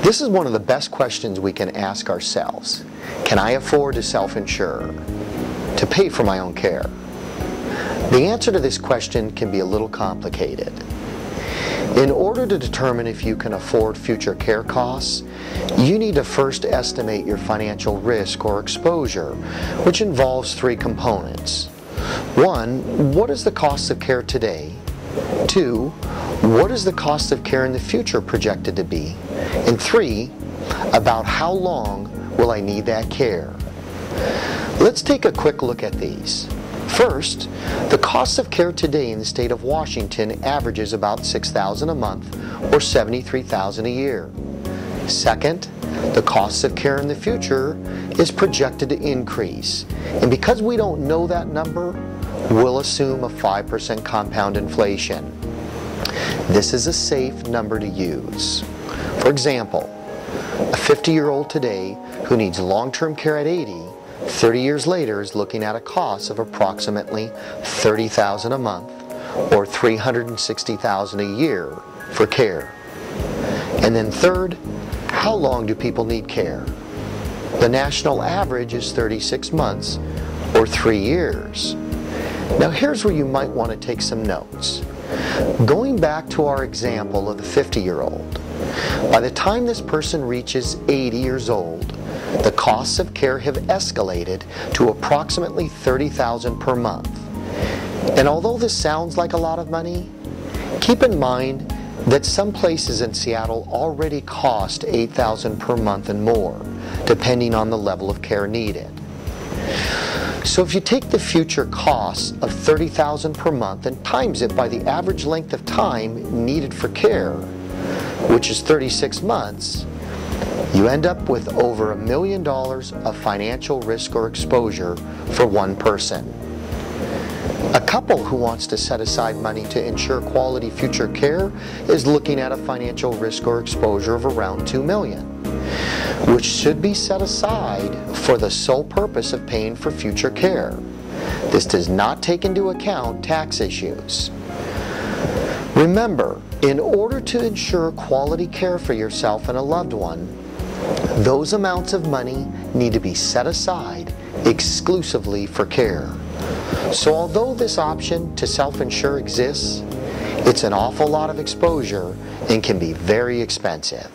This is one of the best questions we can ask ourselves. Can I afford to self-insure, to pay for my own care? The answer to this question can be a little complicated. In order to determine if you can afford future care costs, you need to first estimate your financial risk or exposure, which involves three components. 1, what is the cost of care today? 2, what is the cost of care in the future projected to be? And 3, about how long will I need that care? Let's take a quick look at these. First, the cost of care today in the state of Washington averages about $6,000 a month or $73,000 a year. Second, the cost of care in the future is projected to increase. And because we don't know that number, we'll assume a 5% compound inflation. This is a safe number to use. For example, a 50-year-old today who needs long-term care at 80, 30 years later is looking at a cost of approximately $30,000 a month or $360,000 a year for care. And then third, how long do people need care? The national average is 36 months or 3 years. Now here's where you might want to take some notes. Going back to our example of the 50-year-old, by the time this person reaches 80 years old, the costs of care have escalated to approximately $30,000 per month. And although this sounds like a lot of money, keep in mind that some places in Seattle already cost $8,000 per month and more, depending on the level of care needed. So if you take the future costs of $30,000 per month and times it by the average length of time needed for care, which is 36 months, you end up with over $1 million of financial risk or exposure for one person. A couple who wants to set aside money to ensure quality future care is looking at a financial risk or exposure of around $2 million, which should be set aside for the sole purpose of paying for future care. This does not take into account tax issues. Remember, in order to ensure quality care for yourself and a loved one, those amounts of money need to be set aside exclusively for care. So although this option to self-insure exists, it's an awful lot of exposure and can be very expensive.